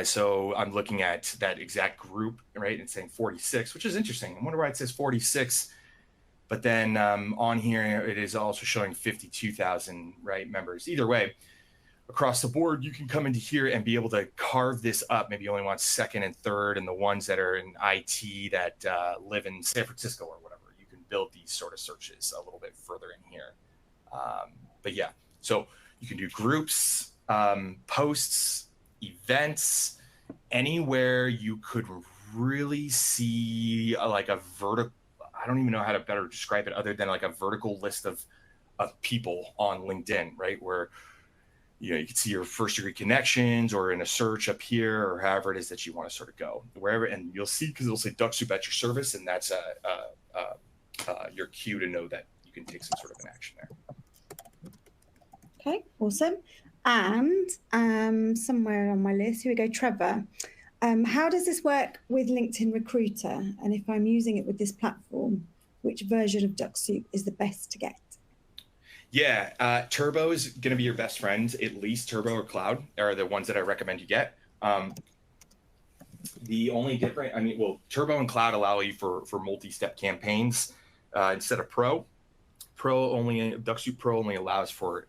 So I'm looking at that exact group, right, and saying 46, which is interesting. I wonder why it says 46. But then on here, it is also showing 52,000, right, members. Either way, across the board, you can come into here and be able to carve this up. Maybe you only want second and third, and the ones that are in IT that live in San Francisco or whatever, you can build these sort of searches a little bit further in here. But yeah, so you can do groups, posts, events, anywhere you could really see like a vertical, I don't even know how to better describe it other than like a vertical list of people on LinkedIn, right? Where, you know, you can see your first degree connections or in a search up here or however it is that you want to sort of go wherever. And you'll see, because it'll say Dux-Soup at your service. And that's your cue to know that you can take some sort of an action there. Okay, awesome. And somewhere on my list, here we go, Trevor. How does this work with LinkedIn Recruiter? And if I'm using it with this platform, which version of Dux-Soup is the best to get? Yeah, Turbo is going to be your best friend. At least Turbo or Cloud are the ones that I recommend you get. The only different, I mean, well, Turbo and Cloud allow you for multi-step campaigns instead of Pro. Dux-Soup Pro only allows for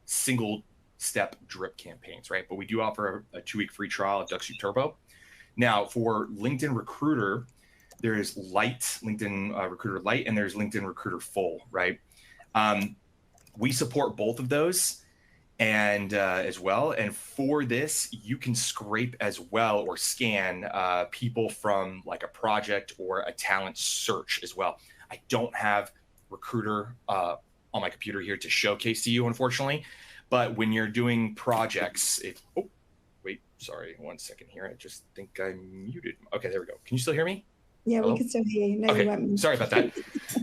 single step drip campaigns, right? But we do offer a 2-week free trial of Dux-Soup Turbo. Now for LinkedIn Recruiter, there is LinkedIn Recruiter Lite, and there's LinkedIn Recruiter Full, right? We support both of those and as well. And for this, you can scrape as well or scan people from like a project or a talent search as well. I don't have Recruiter on my computer here to showcase to you, unfortunately. But when you're doing projects, sorry, 1 second here. I just think I muted. Okay, there we go. Can you still hear me? Yeah, Hello? we can still hear you. No, okay, you won't. Sorry about that.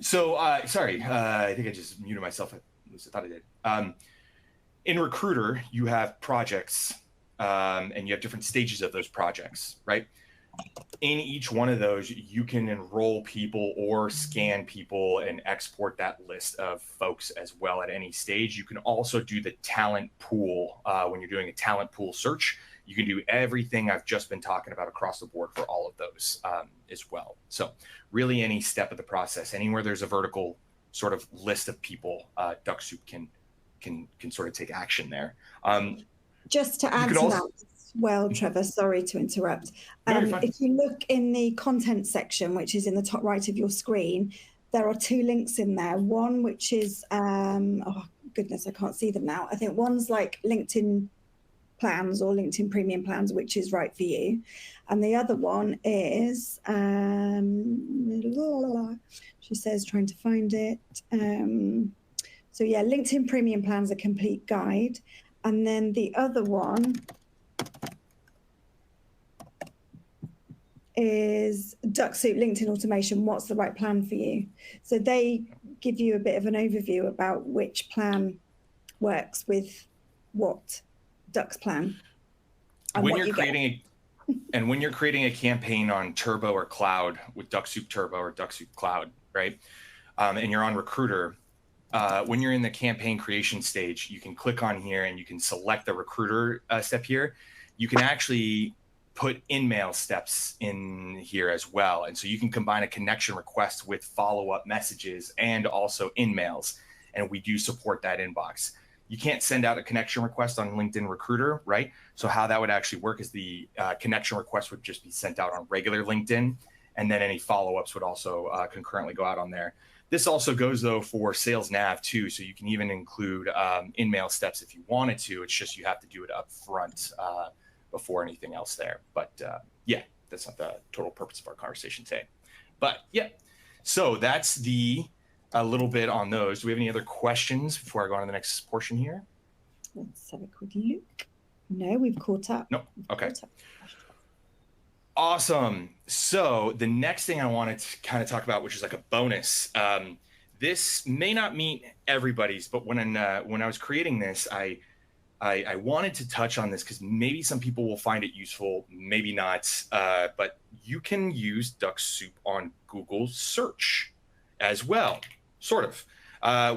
So, sorry, I think I just muted myself. At least I thought I did. In Recruiter, you have projects, and you have different stages of those projects, right? In each one of those, you can enroll people or scan people and export that list of folks as well at any stage. You can also do the talent pool when you're doing a talent pool search. You can do everything I've just been talking about across the board for all of those as well. So really any step of the process, anywhere there's a vertical sort of list of people, Dux-Soup can sort of take action there. Just to add to that as well, Trevor, sorry to interrupt. If you look in the content section, which is in the top right of your screen, there are 2 links in there. One which is, oh goodness, I can't see them now. I think one's like LinkedIn plans or LinkedIn premium plans, which is right for you. And the other one is, she says, trying to find it. So yeah, LinkedIn premium plans, a complete guide. And then the other one is Dux-Soup LinkedIn automation. What's the right plan for you? So they give you a bit of an overview about which plan works with what Dux plan. When you're creating when you're creating a campaign on Turbo or Cloud with Dux-Soup Turbo or Dux-Soup Cloud, right? And you're on Recruiter, when you're in the campaign creation stage, you can click on here and you can select the Recruiter step here. You can actually put in-mail steps in here as well. And so you can combine a connection request with follow-up messages and also in-mails. And we do support that inbox. You can't send out a connection request on LinkedIn Recruiter, right? So how that would actually work is the connection request would just be sent out on regular LinkedIn, and then any follow-ups would also concurrently go out on there. This also goes, though, for Sales Nav, too, so you can even include in-mail steps if you wanted to. It's just you have to do it up front before anything else there. But, yeah, that's not the total purpose of our conversation today. But, yeah, so that's a little bit on those. Do we have any other questions before I go on to the next portion here? Let's have a quick look. No, we've caught up. No, okay. Awesome. So the next thing I wanted to kind of talk about, which is like a bonus, this may not meet everybody's, but when I was creating this, I wanted to touch on this because maybe some people will find it useful, maybe not, but you can use Dux-Soup on Google search as well, sort of.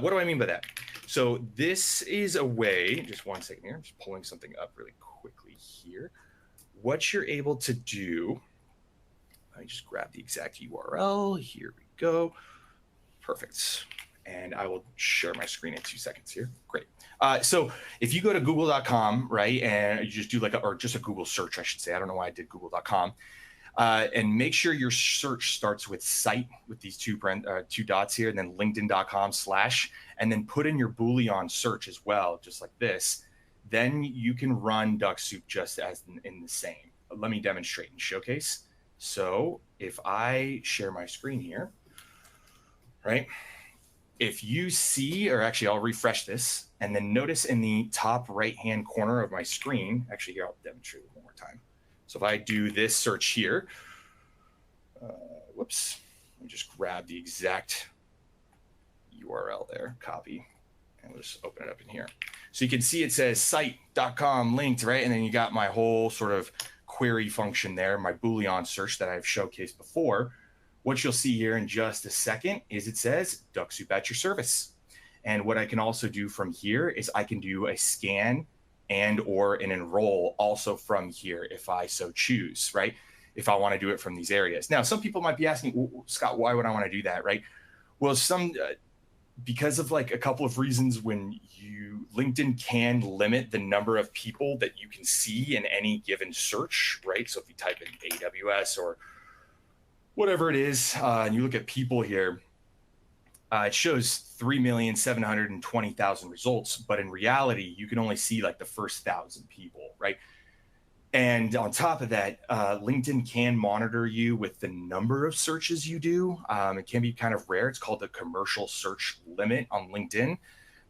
What do I mean by that? So this is a way, just 1 second here, I'm just pulling something up really quickly here. What you're able to do, let me just grab the exact URL. Here we go. Perfect. and I will share my screen in 2 seconds here. Great. So if you go to google.com, right, and you just do or just a Google search, I should say. I don't know why I did google.com. And make sure your search starts with site with these two dots here, and then linkedin.com/, and then put in your Boolean search as well, just like this. Then you can run Dux-Soup just as in the same. Let me demonstrate and showcase. So if I share my screen here, right? If you see, or actually I'll refresh this, and then notice in the top right-hand corner of my screen, actually here, I'll demonstrate it one more time. So if I do this search here, whoops, let me just grab the exact URL there, copy, and we'll just open it up in here. So you can see it says site.com linked, right? And then you got my whole sort of query function there, my Boolean search that I've showcased before. What you'll see here in just a second is it says Dux-Soup at your service. And what I can also do from here is I can do a scan and or an enroll also from here if I so choose, right? If I want to do it from these areas. Now, some people might be asking, well, Scott, why would I want to do that, right? Well, because of a couple of reasons. When LinkedIn can limit the number of people that you can see in any given search, right? So if you type in AWS or whatever it is, and you look at people here, it shows 3,720,000 results, but in reality, you can only see the first 1,000 people, right? And on top of that, LinkedIn can monitor you with the number of searches you do. It can be kind of rare. It's called the commercial search limit on LinkedIn.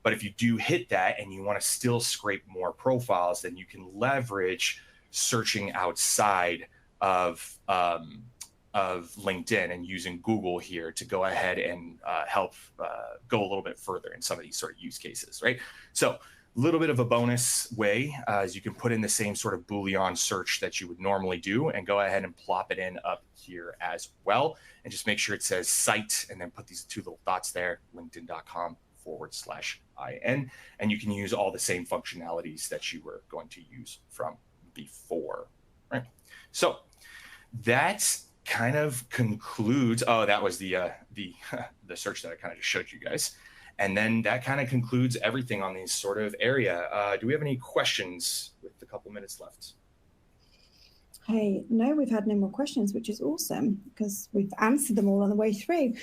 But if you do hit that and you want to still scrape more profiles, then you can leverage searching outside of LinkedIn and using Google here to go ahead and help go a little bit further in some of these sort of use cases, right? So a little bit of a bonus way is you can put in the same sort of Boolean search that you would normally do and go ahead and plop it in up here as well. And just make sure it says site and then put these 2 little dots there, linkedin.com/IN. And you can use all the same functionalities that you were going to use from before, right? So that's kind of concludes. Oh, that was the search that I kind of just showed you guys, and then that kind of concludes everything on this sort of area. Do we have any questions with a couple minutes left? Hey, no, we've had no more questions, which is awesome because we've answered them all on the way through.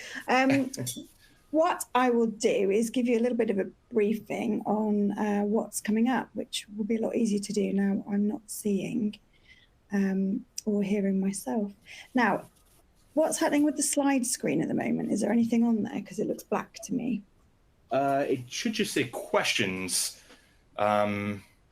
What I will do is give you a little bit of a briefing on what's coming up, which will be a lot easier to do now I'm not seeing or hearing myself. Now, what's happening with the slide screen at the moment? Is there anything on there? Because it looks black to me. It should just say questions.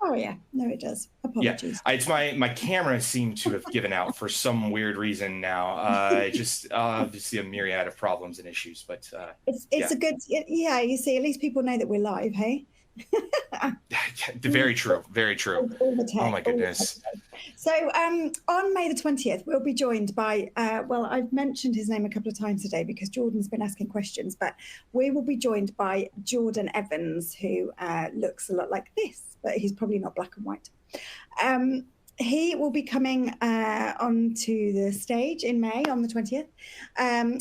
Oh yeah, no, it does. Apologies. Yeah, it's my camera seemed to have given out for some weird reason now. Just obviously a myriad of problems and issues, but it's a good, yeah. You see, at least people know that we're live, hey. Very true. Very true. Oh my goodness. So on May the 20th, we'll be joined by, well, I've mentioned his name a couple of times today because Jordan's been asking questions, but we will be joined by Jordan Evans, who looks a lot like this, but he's probably not black and white. He will be coming onto the stage in May on the 20th.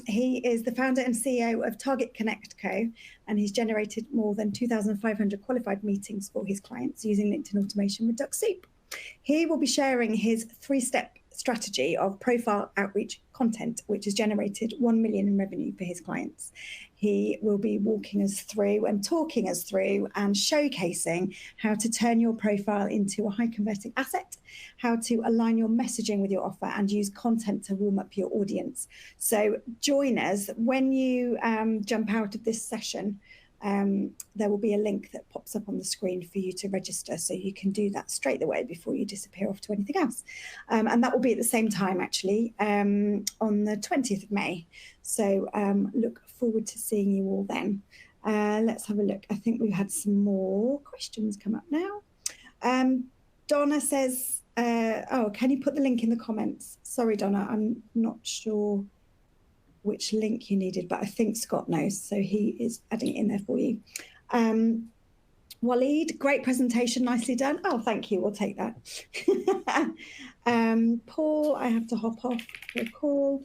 He is the founder and CEO of Target Connect Co. And he's generated more than 2,500 qualified meetings for his clients using LinkedIn automation with Dux-Soup. He will be sharing his 3-step strategy of profile outreach content, which has generated 1 million in revenue for his clients. He will be walking us through and talking us through and showcasing how to turn your profile into a high converting asset, how to align your messaging with your offer and use content to warm up your audience. So join us when you jump out of this session. There will be a link that pops up on the screen for you to register, so you can do that straight away before you disappear off to anything else. And that will be at the same time, actually, on the 20th of May. So look forward to seeing you all then. Let's have a look. I think we've had some more questions come up now. Donna says, oh, can you put the link in the comments? Sorry, Donna, I'm not sure which link you needed, but I think Scott knows, so he is adding it in there for you. Waleed, great presentation, nicely done. Oh, thank you, we'll take that. Paul, I have to hop off for a call.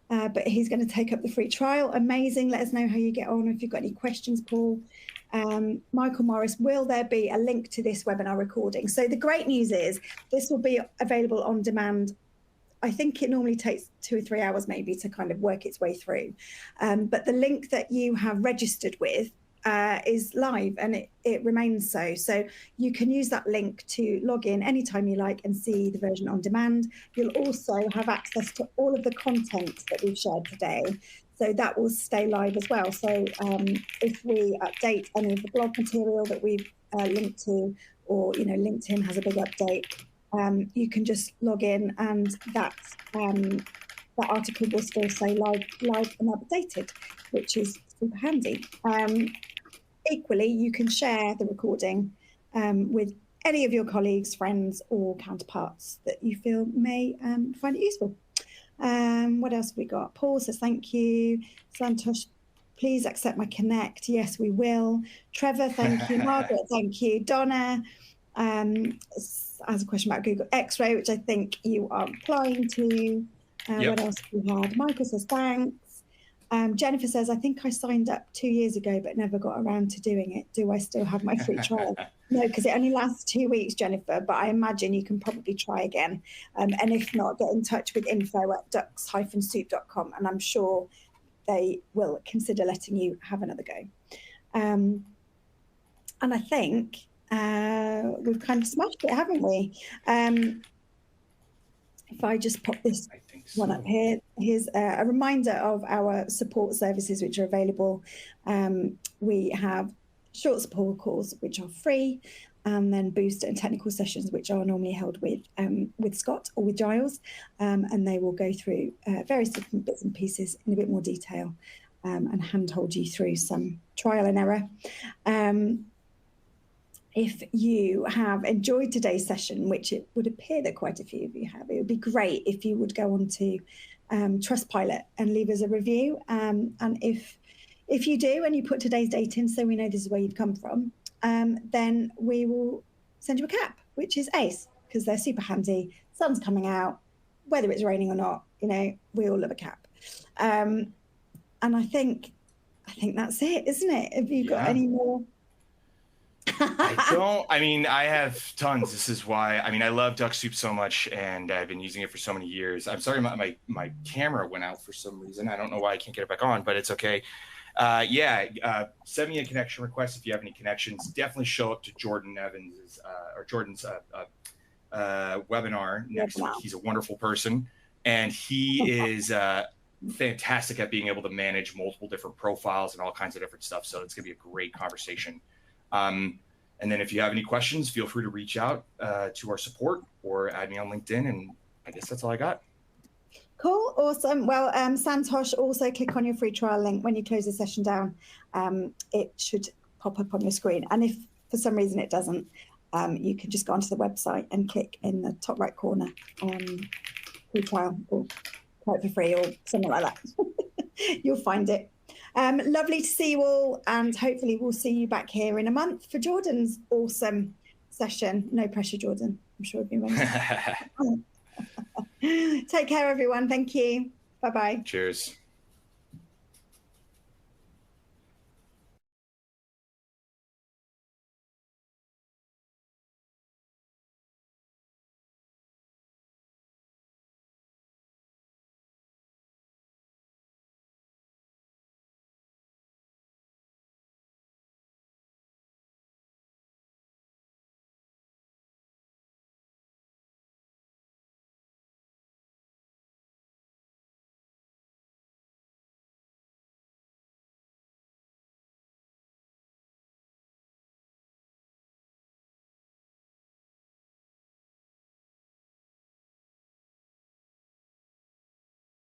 but he's going to take up the free trial. Amazing. Let us know how you get on. If you've got any questions, Paul. Michael Morris, will there be a link to this webinar recording? So the great news is this will be available on demand. I think it normally takes 2 or 3 hours maybe to kind of work its way through. But the link that you have registered with is live, and it remains so. So you can use that link to log in anytime you like and see the version on demand. You'll also have access to all of the content that we've shared today. So that will stay live as well. So if we update any of the blog material that we've linked to, or LinkedIn has a big update, you can just log in, and that article will still stay live and updated, which is super handy. Equally, you can share the recording with any of your colleagues, friends, or counterparts that you feel may find it useful. What else have we got? Paul says, thank you. Santosh, please accept my connect. Yes, we will. Trevor, thank you. Margaret, thank you. Donna has a question about Google X-Ray, which I think you are applying to. Yep. What else have we had? Michael says, thanks. Jennifer says, I think I signed up 2 years ago, but never got around to doing it. Do I still have my free trial? No, because it only lasts 2 weeks, Jennifer, but I imagine you can probably try again. And if not, get in touch with info@dux-soup.com, and I'm sure they will consider letting you have another go. And I think we've kind of smashed it, haven't we? If I just pop this one up here, here's a reminder of our support services which are available. We have short support calls which are free, and then booster and technical sessions which are normally held with Scott or with Giles, and they will go through various different bits and pieces in a bit more detail and handhold you through some trial and error. If you have enjoyed today's session, which it would appear that quite a few of you have, it would be great if you would go on to Trustpilot and leave us a review. And if you do, and you put today's date in so we know this is where you've come from, then we will send you a cap, which is ace, because they're super handy. Sun's coming out, whether it's raining or not, we all love a cap. And I think that's it, isn't it? Have you got any more? I have tons. This is why, I love Dux-Soup so much, and I've been using it for so many years. I'm sorry, my camera went out for some reason. I don't know why I can't get it back on, but it's okay. Send me a connection request if you have any connections. Definitely show up to Jordan's webinar next week. He's a wonderful person, and he is fantastic at being able to manage multiple different profiles and all kinds of different stuff. So it's going to be a great conversation. And then if you have any questions, feel free to reach out to our support or add me on LinkedIn. And I guess that's all I got. Cool. Awesome. Well, Santosh, also click on your free trial link when you close the session down. It should pop up on your screen. And if for some reason it doesn't, you can just go onto the website and click in the top right corner free trial, or try it for free, or something like that. You'll find it. Lovely to see you all, and hopefully we'll see you back here in a month for Jordan's awesome session. No pressure, Jordan. I'm sure it'll be amazing. Take care, everyone. Thank you. Bye-bye. Cheers.